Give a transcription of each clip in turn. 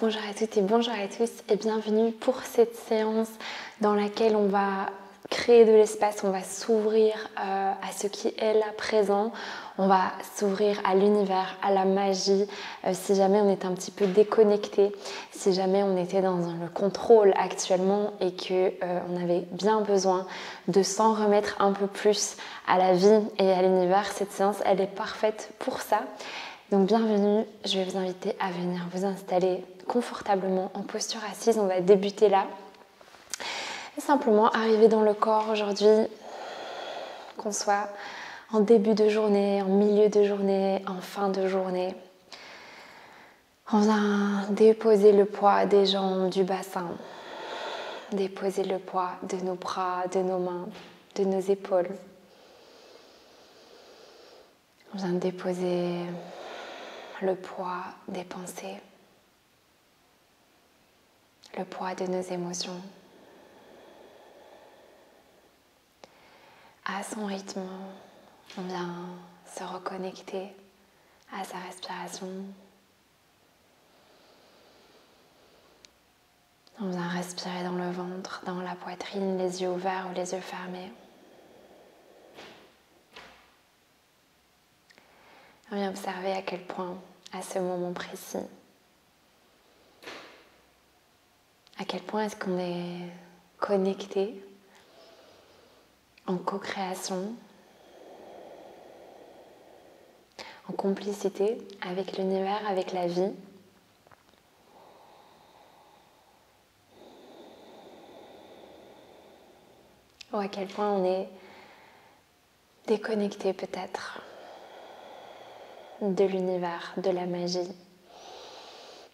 Bonjour à toutes et bonjour à tous et bienvenue pour cette séance dans laquelle on va créer de l'espace, on va s'ouvrir à ce qui est là présent, on va s'ouvrir à l'univers, à la magie, si jamais on est un petit peu déconnecté, si jamais on était dans le contrôle actuellement et qu'on avait bien besoin de s'en remettre un peu plus à la vie et à l'univers, cette séance elle est parfaite pour ça. Donc bienvenue, je vais vous inviter à venir vous installer confortablement en posture assise. On va débuter là. Et simplement arriver dans le corps aujourd'hui, qu'on soit en début de journée, en milieu de journée, en fin de journée. On vient déposer le poids des jambes, du bassin, déposer le poids de nos bras, de nos mains, de nos épaules. On vient déposer le poids des pensées, le poids de nos émotions. À son rythme, on vient se reconnecter à sa respiration. On vient respirer dans le ventre, dans la poitrine, les yeux ouverts ou les yeux fermés. On vient observer à quel point, à ce moment précis, à quel point est-ce qu'on est connecté en co-création, en complicité avec l'univers, avec la vie. Ou à quel point on est déconnecté peut-être de l'univers, de la magie,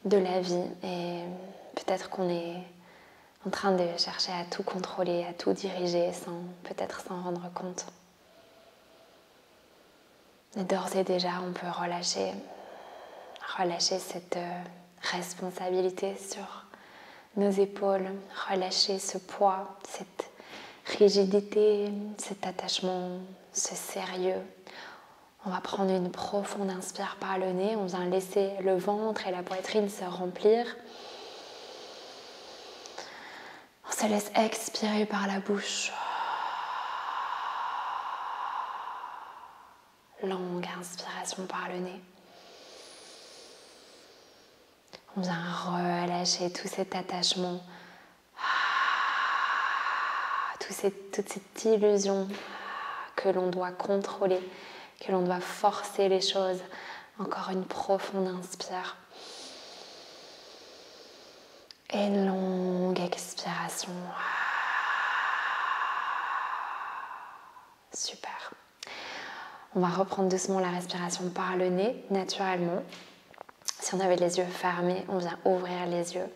de la vie. Et peut-être qu'on est en train de chercher à tout contrôler, à tout diriger peut-être s'en rendre compte. Et d'ores et déjà, on peut relâcher cette responsabilité sur nos épaules, relâcher ce poids, cette rigidité, cet attachement, ce sérieux. On va prendre une profonde inspire par le nez, on vient laisser le ventre et la poitrine se remplir. On se laisse expirer par la bouche. Longue inspiration par le nez. On vient relâcher tout cet attachement, toute cette illusion que l'on doit contrôler, que l'on doit forcer les choses. Encore une profonde inspire. Et une longue expiration. Super. On va reprendre doucement la respiration par le nez, naturellement. Si on avait les yeux fermés, on vient ouvrir les yeux.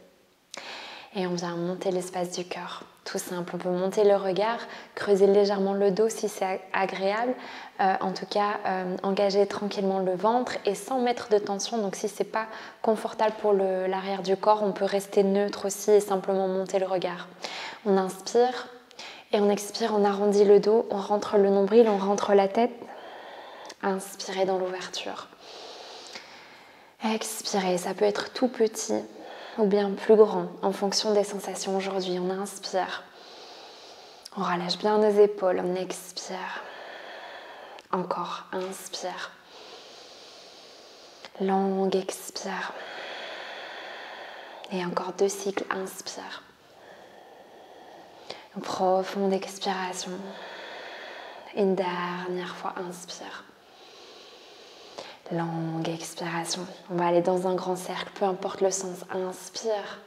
Et on vient monter l'espace du cœur. Tout simple, on peut monter le regard, creuser légèrement le dos si c'est agréable. En tout cas, engager tranquillement le ventre et sans mettre de tension. Donc si c'est pas confortable pour l'arrière du corps, on peut rester neutre aussi et simplement monter le regard. On inspire et on expire, on arrondit le dos, on rentre le nombril, on rentre la tête. Inspirez dans l'ouverture. Expirez, ça peut être tout petit ou bien plus grand en fonction des sensations aujourd'hui. On inspire, on relâche bien nos épaules, on expire. Encore, inspire. Longue expire. Et encore 2 cycles, inspire. Une profonde expiration. Une dernière fois, inspire. Longue expiration. On va aller dans un grand cercle, peu importe le sens. Inspire.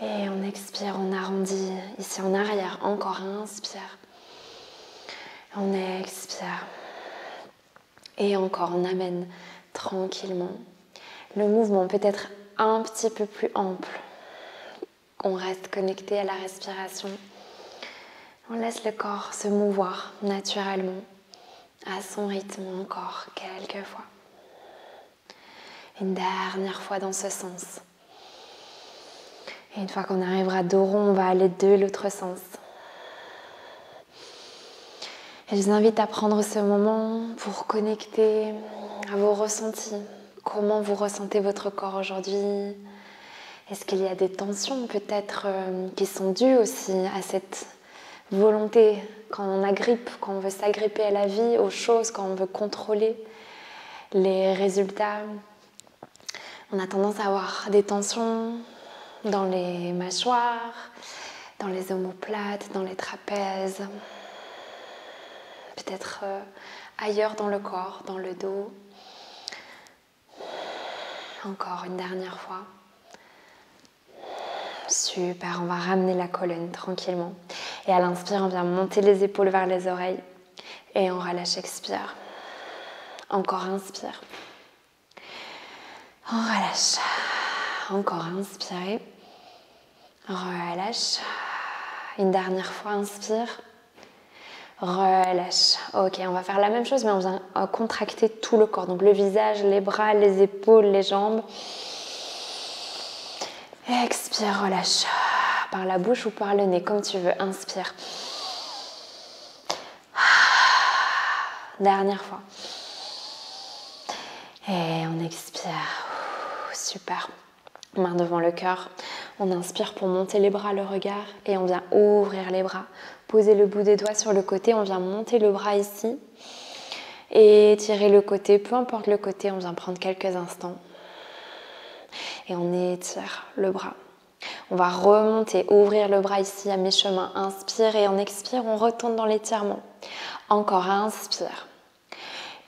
Et on expire, on arrondit. Ici en arrière, encore inspire. On expire. Et encore, on amène tranquillement. Le mouvement peut être un petit peu plus ample. On reste connecté à la respiration. On laisse le corps se mouvoir naturellement, à son rythme encore quelques fois. Une dernière fois dans ce sens. Et une fois qu'on arrivera dos rond, on va aller de l'autre sens. Et je vous invite à prendre ce moment pour connecter à vos ressentis. Comment vous ressentez votre corps aujourd'hui? Est-ce qu'il y a des tensions peut-être qui sont dues aussi à cette volonté quand on agrippe, quand on veut s'agripper à la vie, aux choses, quand on veut contrôler les résultats? On a tendance à avoir des tensions dans les mâchoires, dans les omoplates, dans les trapèzes, peut-être ailleurs dans le corps, dans le dos. Encore une dernière fois. Super, on va ramener la colonne tranquillement. Et à l'inspire, on vient monter les épaules vers les oreilles. Et on relâche, expire. Encore inspire. On relâche. Encore inspire. Relâche. Une dernière fois, inspire. Relâche. Ok, on va faire la même chose, mais on vient contracter tout le corps. Donc le visage, les bras, les épaules, les jambes. Expire, relâche. Par la bouche ou par le nez, comme tu veux. Inspire. Dernière fois. Et on expire. Super. Main devant le cœur. On inspire pour monter les bras, le regard. Et on vient ouvrir les bras. Poser le bout des doigts sur le côté. On vient monter le bras ici. Et tirer le côté. Peu importe le côté, on vient prendre quelques instants. Et on étire le bras. On va remonter, ouvrir le bras ici à mi-chemin. Inspire et on expire, on retourne dans l'étirement. Encore, inspire.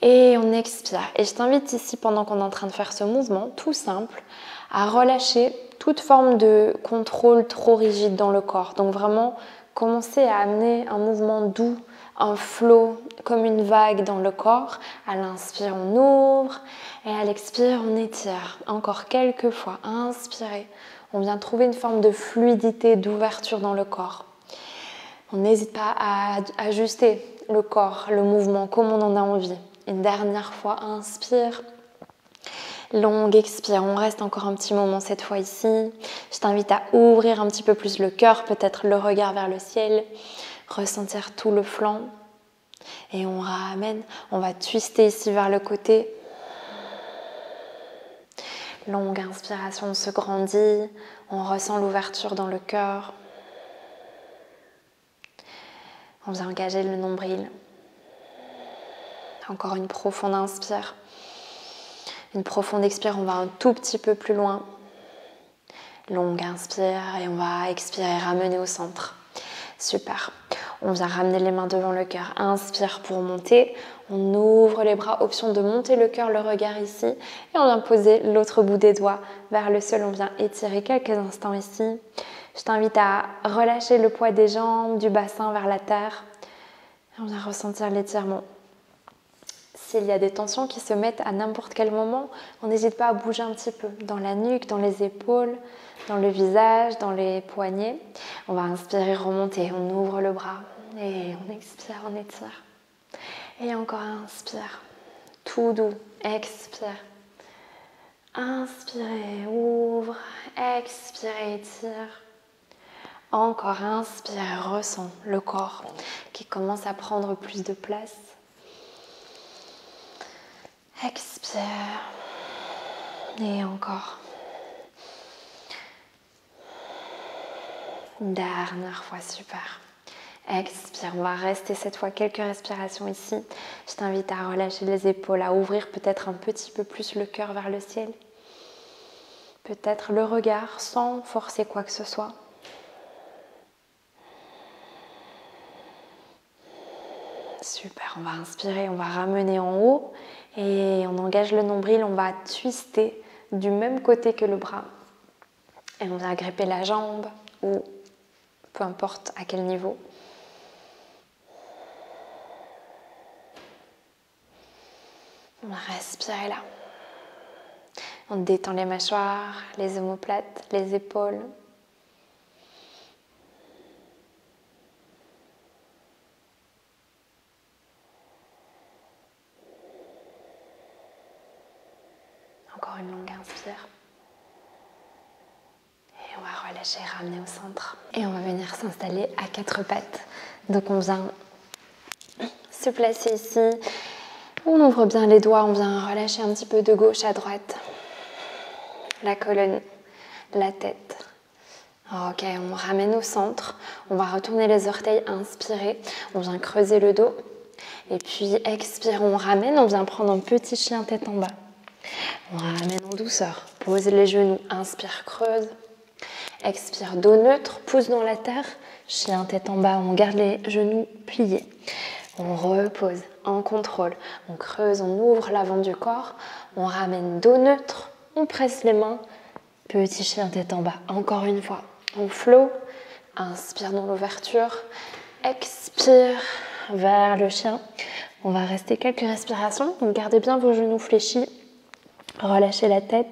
Et on expire. Et je t'invite ici, pendant qu'on est en train de faire ce mouvement, tout simple, à relâcher toute forme de contrôle trop rigide dans le corps. Donc vraiment, commencer à amener un mouvement doux, un flow, comme une vague dans le corps. À l'inspire, on ouvre. Et à l'expire, on étire. Encore quelques fois. Inspirez. On vient trouver une forme de fluidité, d'ouverture dans le corps. On n'hésite pas à ajuster le corps, le mouvement, comme on en a envie. Une dernière fois, inspire. Longue expire. On reste encore un petit moment cette fois ici. Je t'invite à ouvrir un petit peu plus le cœur, peut-être le regard vers le ciel. Ressentir tout le flanc. Et on ramène. On va twister ici vers le côté. Longue inspiration, on se grandit, on ressent l'ouverture dans le cœur. On vient engager le nombril. Encore une profonde inspire. Une profonde expire, on va un tout petit peu plus loin. Longue inspire et on va expirer, ramener au centre. Super. On vient ramener les mains devant le cœur. Inspire pour monter. On ouvre les bras, option de monter le cœur, le regard ici. Et on vient poser l'autre bout des doigts vers le sol. On vient étirer quelques instants ici. Je t'invite à relâcher le poids des jambes, du bassin vers la terre. Et on vient ressentir l'étirement. S'il y a des tensions qui se mettent à n'importe quel moment, on n'hésite pas à bouger un petit peu dans la nuque, dans les épaules, dans le visage, dans les poignets. On va inspirer, remonter, on ouvre le bras et on expire, on étire. Et encore inspire, tout doux, expire. Inspirez, ouvre, expirez, étire. Encore inspire, ressens le corps qui commence à prendre plus de place. Expire. Et encore. Une dernière fois, super. Expire, on va rester cette fois quelques respirations ici. Je t'invite à relâcher les épaules, à ouvrir peut-être un petit peu plus le cœur vers le ciel. Peut-être le regard sans forcer quoi que ce soit. Super, on va inspirer, on va ramener en haut et on engage le nombril, on va twister du même côté que le bras. Et on vient gripper la jambe ou peu importe à quel niveau. On va respirer là. On détend les mâchoires, les omoplates, les épaules. Encore une longue inspire. Et on va relâcher, ramener au centre. Et on va venir s'installer à quatre pattes. Donc on vient se placer ici. On ouvre bien les doigts, on vient relâcher un petit peu de gauche à droite. La colonne la tête. Ok, on ramène au centre. On va retourner les orteils, inspirer. On vient creuser le dos. Et puis expire, on ramène. On vient prendre un petit chien tête en bas. On ramène en douceur. Pose les genoux, inspire, creuse. Expire, dos neutre, pouce dans la terre. Chien tête en bas, on garde les genoux pliés. On repose en contrôle. On creuse, on ouvre l'avant du corps. On ramène dos neutre. On presse les mains. Petit chien tête en bas. Encore une fois. On flow. Inspire dans l'ouverture. Expire vers le chien. On va rester quelques respirations. Donc gardez bien vos genoux fléchis. Relâchez la tête.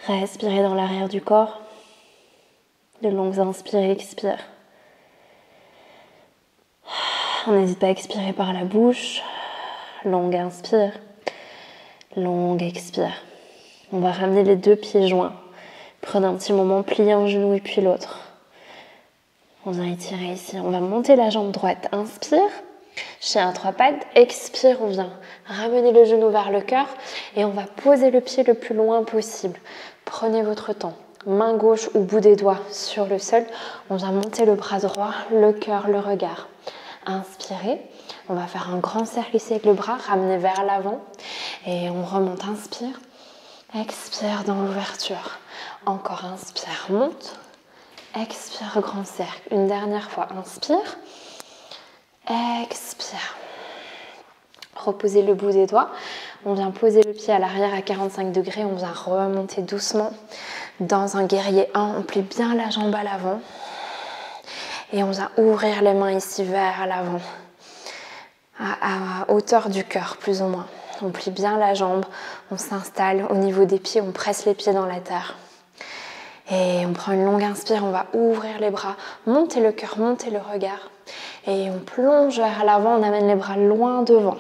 Respirez dans l'arrière du corps. De longues inspires, expire. On n'hésite pas à expirer par la bouche. Longue inspire. Longue expire. On va ramener les deux pieds joints. Prenez un petit moment, pliez un genou et puis l'autre. On vient étirer ici. On va monter la jambe droite. Inspire. Chien à trois pattes. Expire. On vient ramener le genou vers le cœur. Et on va poser le pied le plus loin possible. Prenez votre temps. Main gauche ou bout des doigts sur le sol. On vient monter le bras droit, le cœur, le regard. Inspirez. On va faire un grand cercle ici avec le bras. Ramener vers l'avant. Et on remonte. Inspire. Expire dans l'ouverture. Encore inspire. Monte. Expire, grand cercle. Une dernière fois. Inspire. Expire. Reposez le bout des doigts. On vient poser le pied à l'arrière à 45 degrés. On vient remonter doucement dans un guerrier 1. On plie bien la jambe à l'avant. Et on vient ouvrir les mains ici vers l'avant. À hauteur du cœur, plus ou moins. On plie bien la jambe. On s'installe au niveau des pieds. On presse les pieds dans la terre. Et on prend une longue inspire. On va ouvrir les bras. Monter le cœur, monter le regard. Et on plonge vers l'avant. On amène les bras loin devant.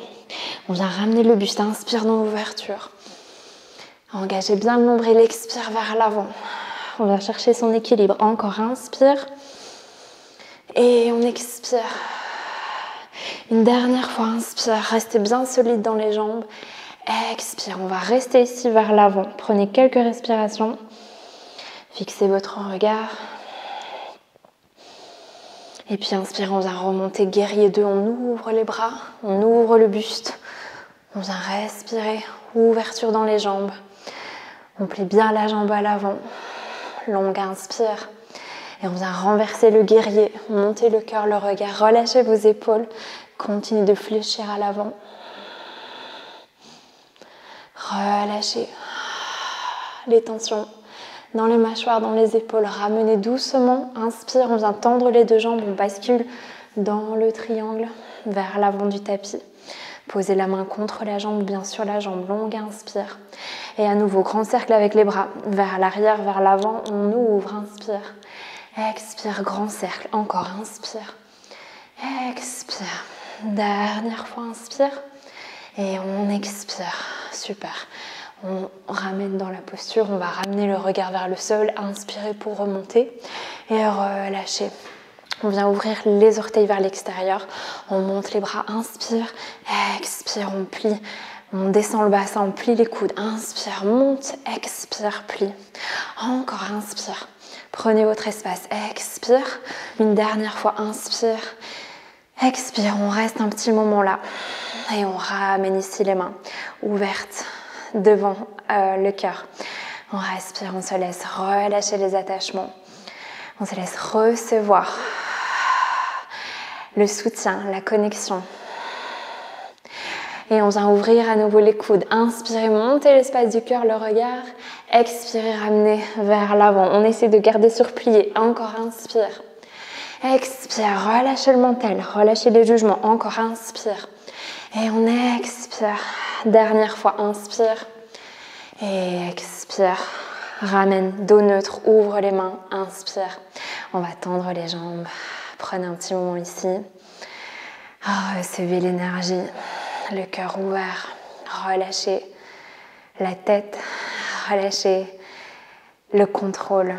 On vient ramener le buste, inspire dans l'ouverture. Engagez bien le nombril, expire vers l'avant. On va chercher son équilibre. Encore inspire. Et on expire. Une dernière fois, inspire. Restez bien solide dans les jambes. Expire. On va rester ici vers l'avant. Prenez quelques respirations. Fixez votre regard. Et puis inspire, on vient remonter guerrier 2. On ouvre les bras. On ouvre le buste. On vient respirer, ouverture dans les jambes. On plie bien la jambe à l'avant. Longue inspire. Et on vient renverser le guerrier, monter le cœur, le regard, relâchez vos épaules. Continuez de fléchir à l'avant. Relâchez les tensions dans les mâchoires, dans les épaules. Ramenez doucement. Inspire, on vient tendre les deux jambes. On bascule dans le triangle vers l'avant du tapis. Posez la main contre la jambe, bien sûr la jambe longue, inspire. Et à nouveau, grand cercle avec les bras, vers l'arrière, vers l'avant, on ouvre, inspire. Expire, grand cercle, encore, inspire. Expire. Dernière fois, inspire. Et on expire, super. On ramène dans la posture, on va ramener le regard vers le sol, inspirer pour remonter et relâcher. On vient ouvrir les orteils vers l'extérieur. On monte les bras. Inspire. Expire. On plie. On descend le bassin. On plie les coudes. Inspire. Monte. Expire. Plie. Encore. Inspire. Prenez votre espace. Expire. Une dernière fois. Inspire. Expire. On reste un petit moment là. Et on ramène ici les mains ouvertes devant le cœur. On respire. On se laisse relâcher les attachements. On se laisse recevoir le soutien, la connexion. Et on vient ouvrir à nouveau les coudes. Inspirez, montez l'espace du cœur, le regard. Expirez, ramenez vers l'avant. On essaie de garder surplié. Encore, inspire. Expire, relâchez le mental, relâchez les jugements. Encore, inspire. Et on expire. Dernière fois, inspire. Et expire. Ramène, dos neutre, ouvre les mains, inspire. On va tendre les jambes. Prenez un petit moment ici. Recevez l'énergie, le cœur ouvert. Relâchez la tête, relâchez le contrôle.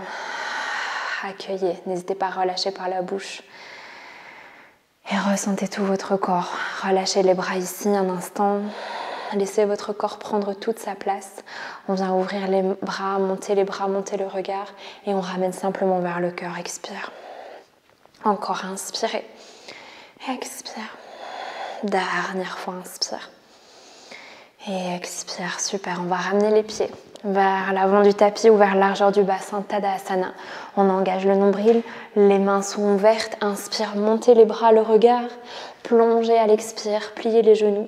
Accueillez, n'hésitez pas à relâcher par la bouche. Et ressentez tout votre corps. Relâchez les bras ici un instant. Laissez votre corps prendre toute sa place. On vient ouvrir les bras, monter le regard et on ramène simplement vers le cœur. Expire. Encore, inspirez. Expire. Dernière fois, inspire. Et expire, super. On va ramener les pieds vers l'avant du tapis ou vers la largeur du bassin, Tadasana. On engage le nombril, les mains sont ouvertes. Inspire, montez les bras, le regard. Plongez à l'expire, pliez les genoux.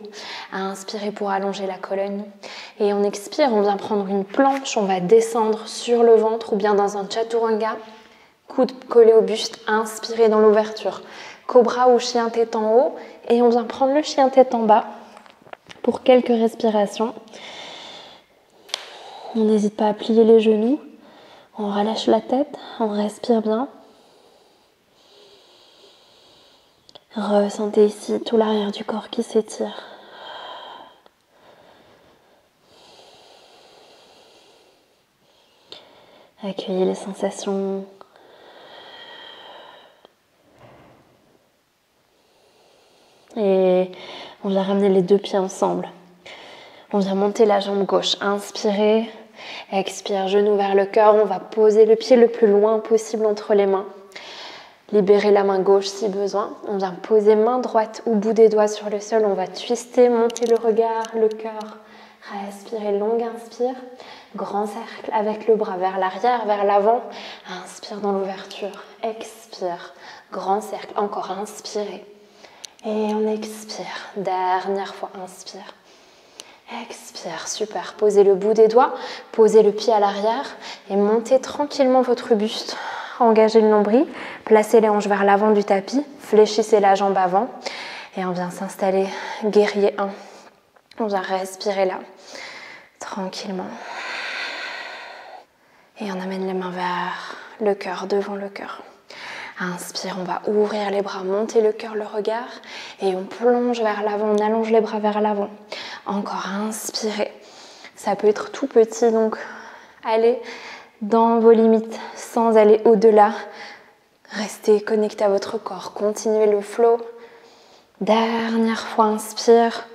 Inspirez pour allonger la colonne. Et on expire, on vient prendre une planche, on va descendre sur le ventre ou bien dans un chaturanga. Coude collé au buste, inspirez dans l'ouverture. Cobra ou chien tête en haut. Et on vient prendre le chien tête en bas pour quelques respirations. On n'hésite pas à plier les genoux. On relâche la tête, on respire bien. Ressentez ici tout l'arrière du corps qui s'étire. Accueillez les sensations. Et on vient ramener les deux pieds ensemble. On vient monter la jambe gauche. Inspirez, expire, genou vers le cœur. On va poser le pied le plus loin possible entre les mains. Libérez la main gauche si besoin. On vient poser main droite au bout des doigts sur le sol. On va twister, monter le regard, le cœur. Respirez, longue inspire. Grand cercle avec le bras vers l'arrière, vers l'avant. Inspire dans l'ouverture. Expire. Grand cercle. Encore inspirez. Et on expire. Dernière fois, inspire. Expire. Super. Posez le bout des doigts. Posez le pied à l'arrière. Et montez tranquillement votre buste. Engagez le nombril, placez les hanches vers l'avant du tapis, fléchissez la jambe avant et on vient s'installer, guerrier 1. On vient respirer là, tranquillement. Et on amène les mains vers le cœur, devant le cœur. Inspire, on va ouvrir les bras, monter le cœur, le regard et on plonge vers l'avant, on allonge les bras vers l'avant. Encore, inspirez. Ça peut être tout petit, donc allez dans vos limites sans aller au-delà. Restez connecté à votre corps. Continuez le flow. Dernière fois, inspire.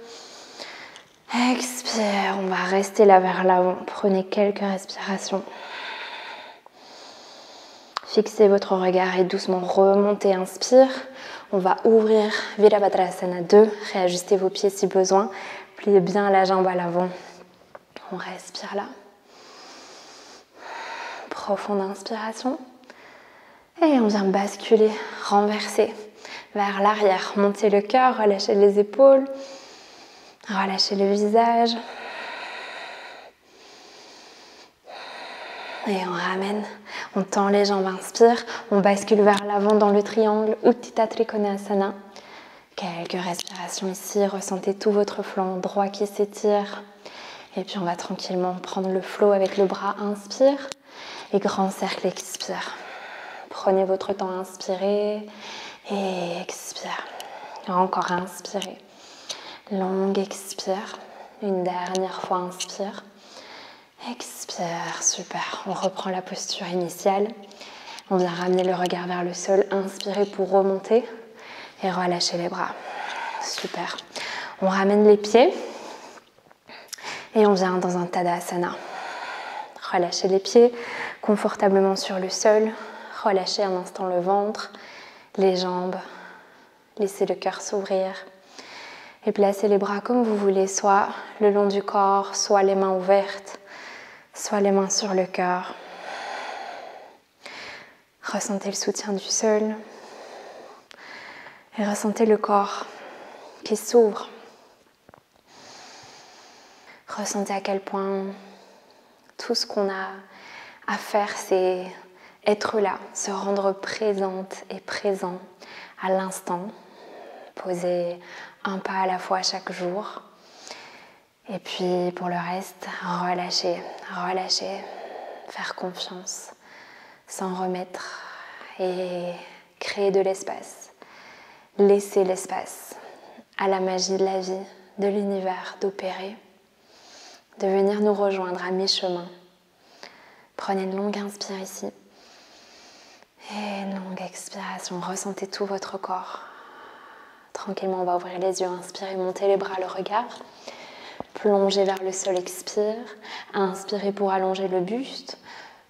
Expire. On va rester là vers l'avant. Prenez quelques respirations. Fixez votre regard et doucement remontez. Inspire. On va ouvrir Virabhadrasana 2. Réajustez vos pieds si besoin. Pliez bien la jambe à l'avant. On respire là. Profonde inspiration. Et on vient basculer, renverser vers l'arrière. Montez le cœur, relâchez les épaules, relâchez le visage. Et on ramène, on tend les jambes, inspire. On bascule vers l'avant dans le triangle Utthita Trikonasana. Quelques respirations ici, ressentez tout votre flanc droit qui s'étire. Et puis on va tranquillement prendre le flow avec le bras, inspire. Et grand cercle, expire. Prenez votre temps à inspirer et expire. Encore inspirez. Longue expire. Une dernière fois, inspire. Expire, super. On reprend la posture initiale. On vient ramener le regard vers le sol. Inspirez pour remonter et relâcher les bras. Super. On ramène les pieds et on vient dans un Tadasana. Relâchez les pieds confortablement sur le sol. Relâchez un instant le ventre, les jambes. Laissez le cœur s'ouvrir. Et placez les bras comme vous voulez, soit le long du corps, soit les mains ouvertes, soit les mains sur le cœur. Ressentez le soutien du sol. Et ressentez le corps qui s'ouvre. Ressentez à quel point tout ce qu'on a à faire, c'est être là, se rendre présente et présent à l'instant. Poser un pas à la fois chaque jour. Et puis pour le reste, relâcher, relâcher, faire confiance, s'en remettre et créer de l'espace. Laisser l'espace à la magie de la vie, de l'univers d'opérer, de venir nous rejoindre à mi-chemin. Prenez une longue inspire ici. Et une longue expiration. Ressentez tout votre corps. Tranquillement, on va ouvrir les yeux. Inspirez, montez les bras, le regard. plongez vers le sol, expire. Inspirez pour allonger le buste.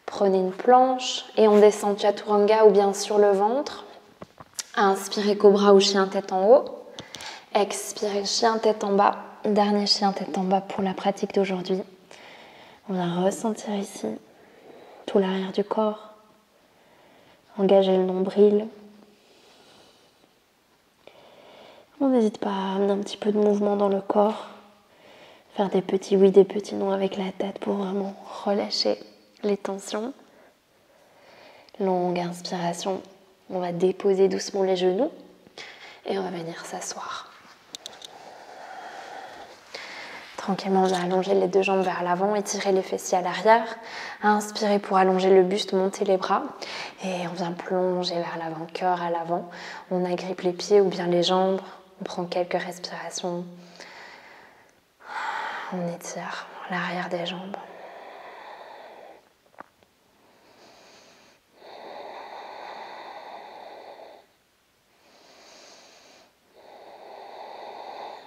Prenez une planche et on descend Chaturanga ou bien sur le ventre. Inspirez cobra ou chien tête en haut. Expirez chien tête en bas. Dernier chien tête en bas pour la pratique d'aujourd'hui. On va ressentir ici tout l'arrière du corps. Engagez le nombril. On n'hésite pas à amener un petit peu de mouvement dans le corps. Faire des petits oui, des petits non avec la tête pour vraiment relâcher les tensions. Longue inspiration. On va déposer doucement les genoux et on va venir s'asseoir. Tranquillement, on va allonger les deux jambes vers l'avant, étirer les fessiers à l'arrière. Inspirez pour allonger le buste, monter les bras. Et on vient plonger vers l'avant, cœur à l'avant. On agrippe les pieds ou bien les jambes. On prend quelques respirations. On étire l'arrière des jambes.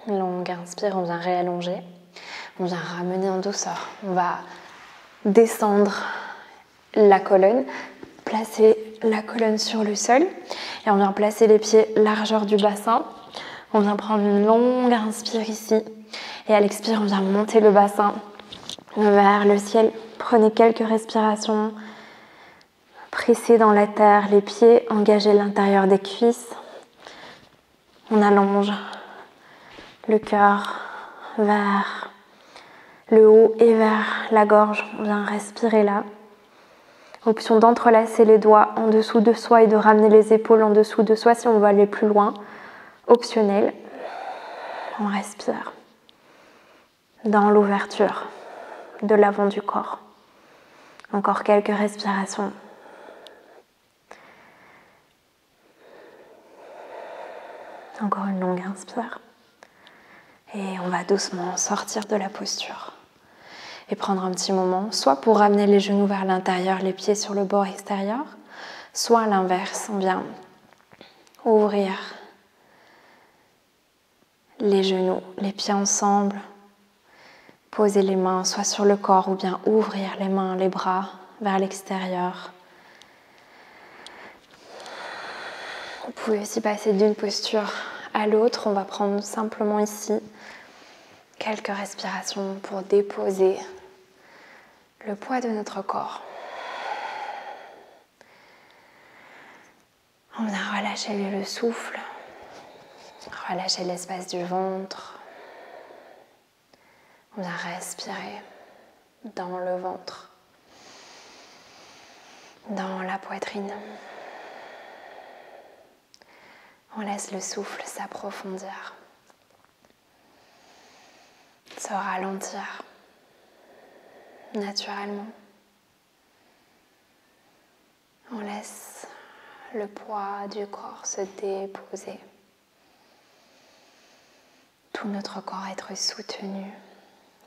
Longue inspire, on vient réallonger. On vient ramener en douceur. On va descendre la colonne, placer la colonne sur le sol et on vient placer les pieds largeur du bassin. On vient prendre une longue inspire ici et à l'expire, on vient monter le bassin vers le ciel. Prenez quelques respirations. Pressez dans la terre les pieds, engagez l'intérieur des cuisses. On allonge le cœur vers le haut et vers la gorge. On vient respirer là. Option d'entrelacer les doigts en dessous de soi et de ramener les épaules en dessous de soi si on veut aller plus loin. Optionnel. On respire dans l'ouverture de l'avant du corps. Encore quelques respirations. Encore une longue inspire. Et on va doucement sortir de la posture. Et prendre un petit moment, soit pour ramener les genoux vers l'intérieur, les pieds sur le bord extérieur, soit à l'inverse, on vient ouvrir les genoux, les pieds ensemble, poser les mains soit sur le corps ou bien ouvrir les mains, les bras vers l'extérieur. Vous pouvez aussi passer d'une posture à l'autre. On va prendre simplement ici quelques respirations pour déposer le poids de notre corps. On vient relâcher le souffle, relâcher l'espace du ventre. On vient respirer dans le ventre, dans la poitrine. On laisse le souffle s'approfondir, se ralentir naturellement. On laisse le poids du corps se déposer. Tout notre corps être soutenu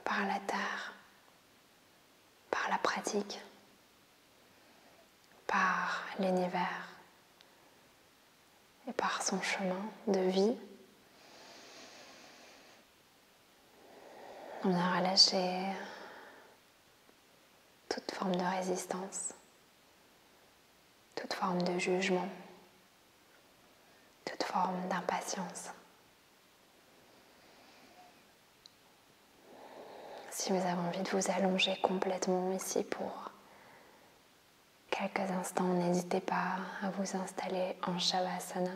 par la terre, par la pratique, par l'univers et par son chemin de vie. On vient relâcher toute forme de résistance, toute forme de jugement, toute forme d'impatience. Si vous avez envie de vous allonger complètement ici pour quelques instants, n'hésitez pas à vous installer en Shavasana.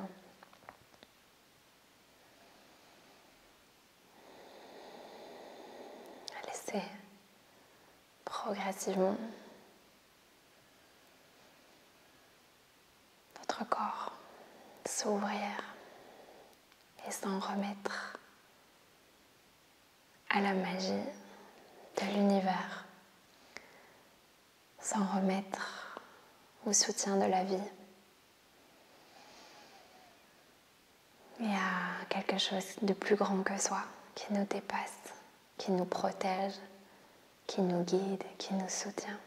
Laissez progressivement notre corps s'ouvrir et s'en remettre à la magie de l'univers, s'en remettre au soutien de la vie et à quelque chose de plus grand que soi, qui nous dépasse, qui nous protège, qui nous guide, qui nous soutient.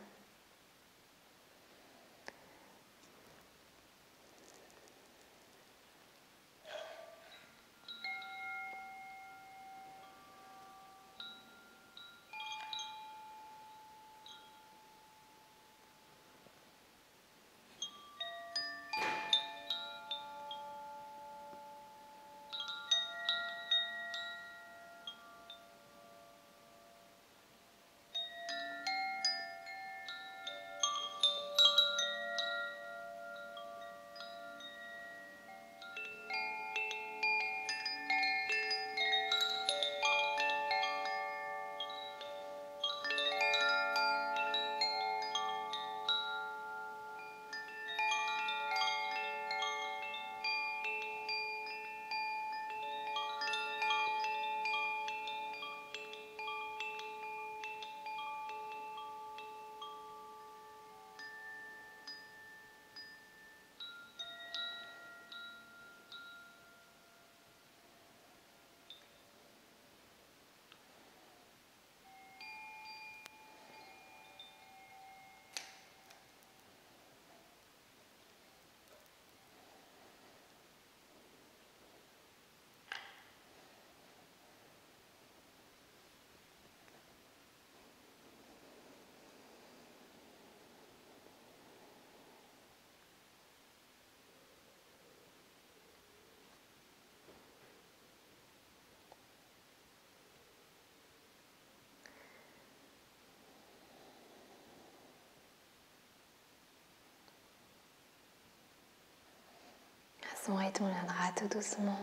son rythme, on viendra tout doucement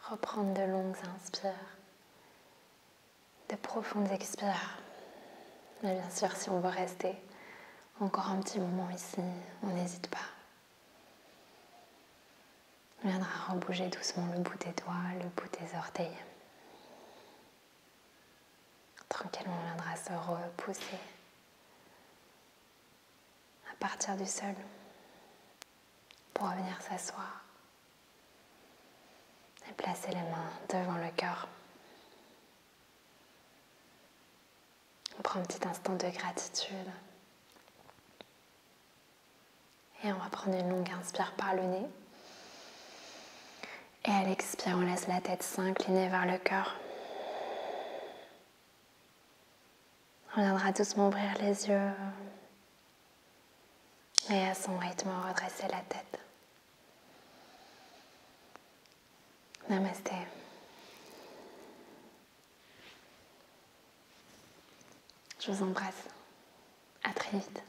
reprendre de longues inspires, de profondes expires. Mais bien sûr, si on veut rester encore un petit moment ici, on n'hésite pas. On viendra rebouger doucement le bout des doigts, le bout des orteils. Tranquillement, on viendra se repousser à partir du sol pour revenir s'asseoir et placer les mains devant le cœur. On prend un petit instant de gratitude et on va prendre une longue inspire par le nez. Et à l'expire, on laisse la tête s'incliner vers le cœur. On viendra doucement ouvrir les yeux et à son rythme redresser la tête. Namasté. Je vous embrasse. À très vite.